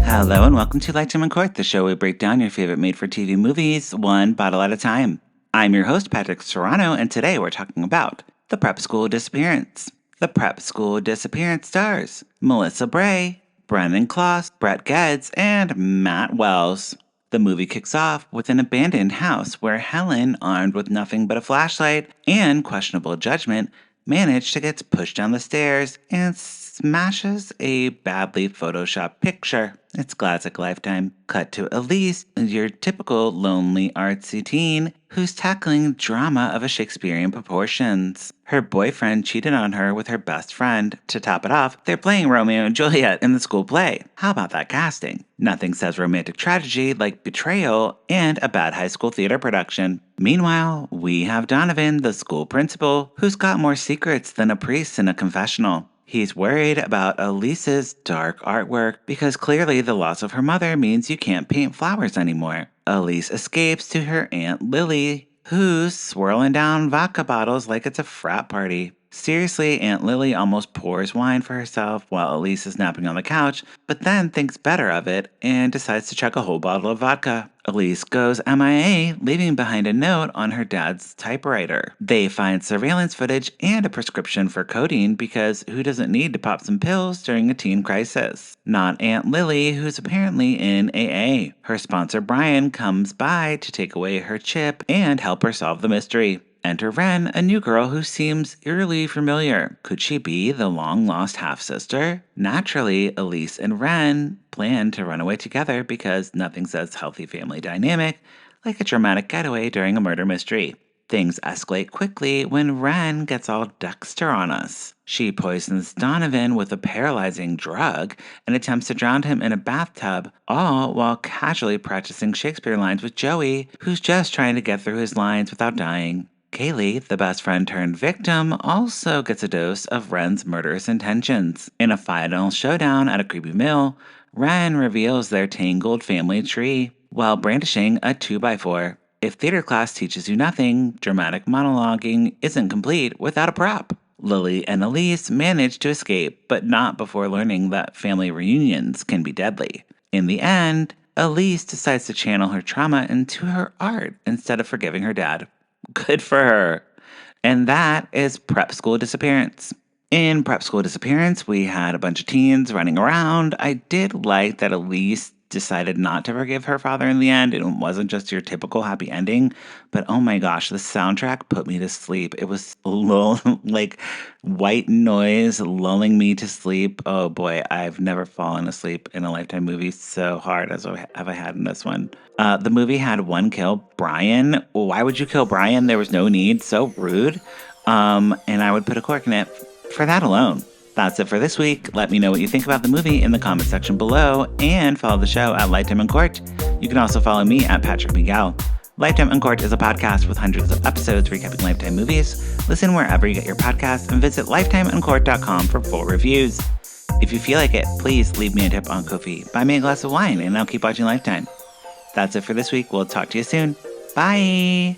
Hello and welcome to Lifetime Uncorked, the show where we break down your favorite made-for-TV movies one bottle at a time. I'm your host, Patrick Serrano, and today we're talking about The Prep School Disappearance. The Prep School Disappearance stars Melissa Bray, Brendan Kloss, Brett Geddes, and Matt Wells. The movie kicks off with an abandoned house where Helen, armed with nothing but a flashlight and questionable judgment, manages to get pushed down the stairs and smashes a badly photoshopped picture. It's classic Lifetime. Cut to Elise, your typical lonely artsy teen who's tackling drama of a Shakespearean proportions. Her boyfriend cheated on her with her best friend. To top it off, they're playing Romeo and Juliet in the school play. How about that casting? Nothing says romantic tragedy like betrayal and a bad high school theater production. Meanwhile, we have Donovan, the school principal, who's got more secrets than a priest in a confessional. He's worried about Elise's dark artwork because clearly the loss of her mother means you can't paint flowers anymore. Elise escapes to her Aunt Lily, who's swirling down vodka bottles like it's a frat party. Seriously, Aunt Lily almost pours wine for herself while Elise is napping on the couch, but then thinks better of it and decides to chug a whole bottle of vodka. Elise goes MIA, leaving behind a note on her dad's typewriter. They find surveillance footage and a prescription for codeine because who doesn't need to pop some pills during a teen crisis? Not Aunt Lily, who's apparently in AA. Her sponsor Brian comes by to take away her chip and help her solve the mystery. Enter Ren, a new girl who seems eerily familiar. Could she be the long-lost half-sister? Naturally, Elise and Ren plan to run away together because nothing says healthy family dynamic like a dramatic getaway during a murder mystery. Things escalate quickly when Ren gets all Dexter on us. She poisons Donovan with a paralyzing drug and attempts to drown him in a bathtub, all while casually practicing Shakespeare lines with Joey, who's just trying to get through his lines without dying. Kaylee, the best friend turned victim, also gets a dose of Ren's murderous intentions. In a final showdown at a creepy mill, Ren reveals their tangled family tree while brandishing a 2x4. If theater class teaches you nothing, dramatic monologuing isn't complete without a prop. Lily and Elise manage to escape, but not before learning that family reunions can be deadly. In the end, Elise decides to channel her trauma into her art instead of forgiving her dad. Good for her. And that is Prep School Disappearance. In Prep School Disappearance, we had a bunch of teens running around. I did like that Elise decided not to forgive her father in the end. It wasn't just your typical happy ending, but oh my gosh, the soundtrack put me to sleep. It was like white noise lulling me to sleep. Oh boy, I've never fallen asleep in a Lifetime movie so hard as have I had in this one. The movie had one kill, Brian. Why would you kill Brian? There was no need. So rude. And I would put a cork in it for that alone. That's it for this week. Let me know what you think about the movie in the comment section below and follow the show at Lifetime Uncorked. You can also follow me at Patrick Miguel. Lifetime Uncorked is a podcast with hundreds of episodes recapping Lifetime movies. Listen wherever you get your podcasts and visit lifetimeuncorked.com for full reviews. If you feel like it, please leave me a tip on Ko-fi. Buy me a glass of wine and I'll keep watching Lifetime. That's it for this week. We'll talk to you soon. Bye!